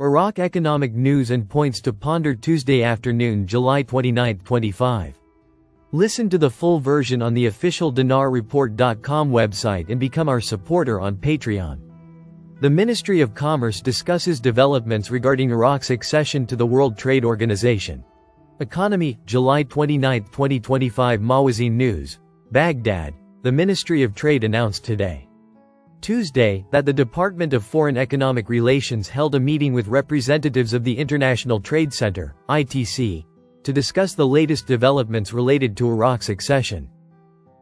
Iraq economic news and points to ponder Tuesday afternoon, July 29, 25. Listen to the full version on the official dinarreport.com website and become our supporter on Patreon. The Ministry of Commerce discusses developments regarding Iraq's accession to the World Trade Organization. Economy, July 29, 2025. Mawazin News, Baghdad. The Ministry of Trade announced today, Tuesday, that the Department of Foreign Economic Relations held a meeting with representatives of the International Trade Center, ITC, to discuss the latest developments related to Iraq's accession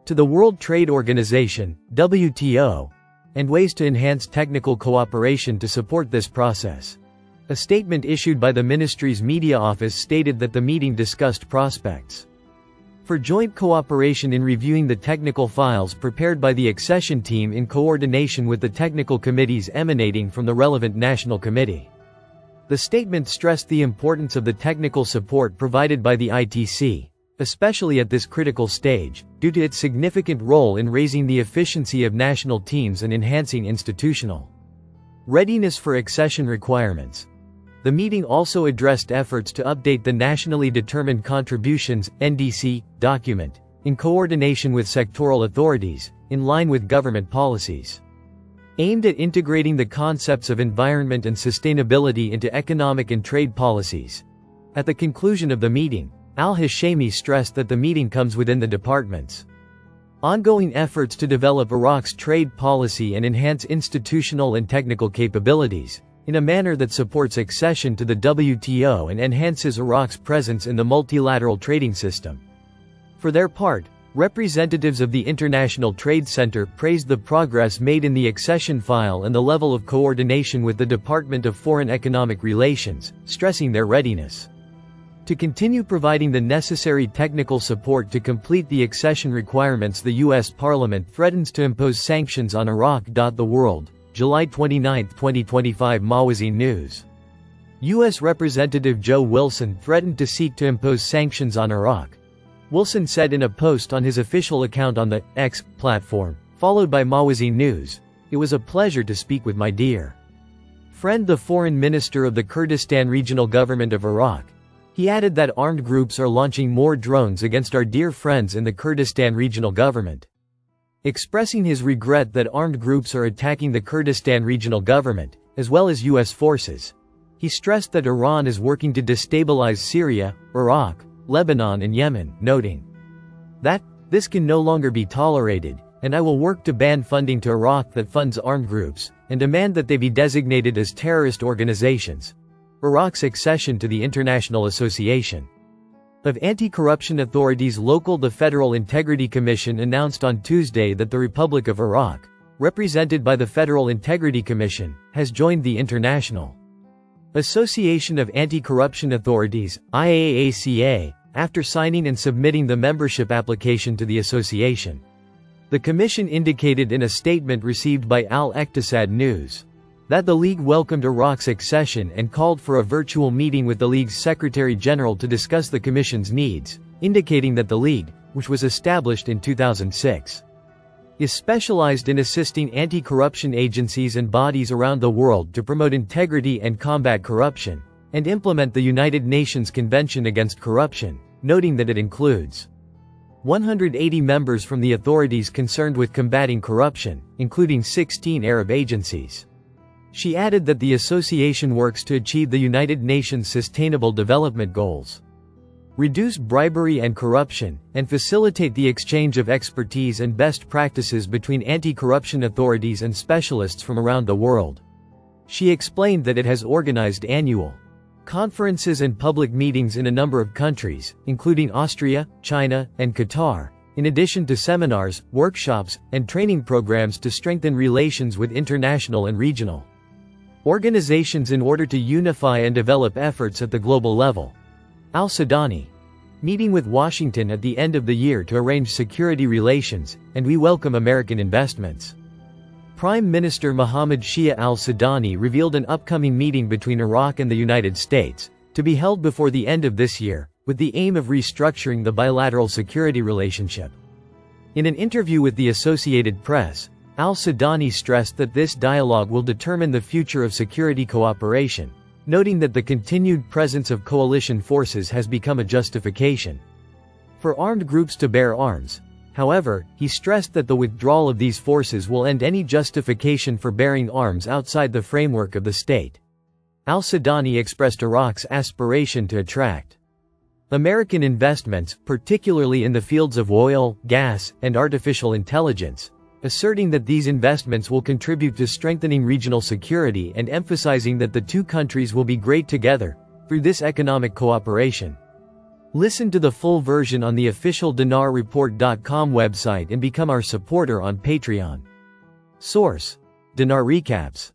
to the World Trade Organization, WTO, and ways to enhance technical cooperation to support this process. A statement issued by the ministry's media office stated that the meeting discussed prospects for joint cooperation in reviewing the technical files prepared by the accession team in coordination with the technical committees emanating from the relevant national committee. The statement stressed the importance of the technical support provided by the ITC, especially at this critical stage, due to its significant role in raising the efficiency of national teams and enhancing institutional readiness for accession requirements. The meeting also addressed efforts to update the Nationally Determined Contributions (NDC) document, in coordination with sectoral authorities, in line with government policies aimed at integrating the concepts of environment and sustainability into economic and trade policies. At the conclusion of the meeting, Al-Hashemi stressed that the meeting comes within the department's ongoing efforts to develop Iraq's trade policy and enhance institutional and technical capabilities, in a manner that supports accession to the WTO and enhances Iraq's presence in the multilateral trading system. For their part, representatives of the International Trade Center praised the progress made in the accession file and the level of coordination with the Department of Foreign Economic Relations, stressing their readiness to continue providing the necessary technical support to complete the accession requirements. The U.S. Parliament threatens to impose sanctions on Iraq. The World, July 29, 2025. Mawazin News. U.S. Representative Joe Wilson threatened to seek to impose sanctions on Iraq. Wilson said in a post on his official account on the X platform, followed by Mawazin News, "It was a pleasure to speak with my dear friend, the Foreign Minister of the Kurdistan Regional Government of Iraq." He added that armed groups are launching more drones against our dear friends in the Kurdistan Regional Government. Expressing his regret that armed groups are attacking the Kurdistan Regional Government, as well as U.S. forces, he stressed that Iran is working to destabilize Syria, Iraq, Lebanon and Yemen, noting that, "This can no longer be tolerated, and I will work to ban funding to Iraq that funds armed groups, and demand that they be designated as terrorist organizations." Iraq's accession to the International Association of Anti-Corruption Authorities Local. The Federal Integrity Commission announced on Tuesday that the Republic of Iraq, represented by the Federal Integrity Commission, has joined the International Association of Anti-Corruption Authorities, IAACA, after signing and submitting the membership application to the association. The commission indicated in a statement received by Al-Iqtisad News that the League welcomed Iraq's accession and called for a virtual meeting with the League's Secretary General to discuss the Commission's needs, indicating that the League, which was established in 2006, is specialized in assisting anti-corruption agencies and bodies around the world to promote integrity and combat corruption, and implement the United Nations Convention Against Corruption, noting that it includes 180 members from the authorities concerned with combating corruption, including 16 Arab agencies. She added that the association works to achieve the United Nations Sustainable Development Goals, reduce bribery and corruption, and facilitate the exchange of expertise and best practices between anti-corruption authorities and specialists from around the world. She explained that it has organized annual conferences and public meetings in a number of countries, including Austria, China, and Qatar, in addition to seminars, workshops, and training programs to strengthen relations with international and regional organizations in order to unify and develop efforts at the global level. Al-Sudani, meeting with Washington at the end of the year to arrange security relations, and we welcome American investments. Prime Minister Mohammed Shia al-Sudani revealed an upcoming meeting between Iraq and the United States, to be held before the end of this year, with the aim of restructuring the bilateral security relationship. In an interview with the Associated Press, Al-Sudani stressed that this dialogue will determine the future of security cooperation, noting that the continued presence of coalition forces has become a justification for armed groups to bear arms. However, he stressed that the withdrawal of these forces will end any justification for bearing arms outside the framework of the state. Al-Sudani expressed Iraq's aspiration to attract American investments, particularly in the fields of oil, gas, and artificial intelligence, asserting that these investments will contribute to strengthening regional security and emphasizing that the two countries will be great together through this economic cooperation. Listen to the full version on the official dinarreport.com website and become our supporter on Patreon. Source: Dinar Recaps.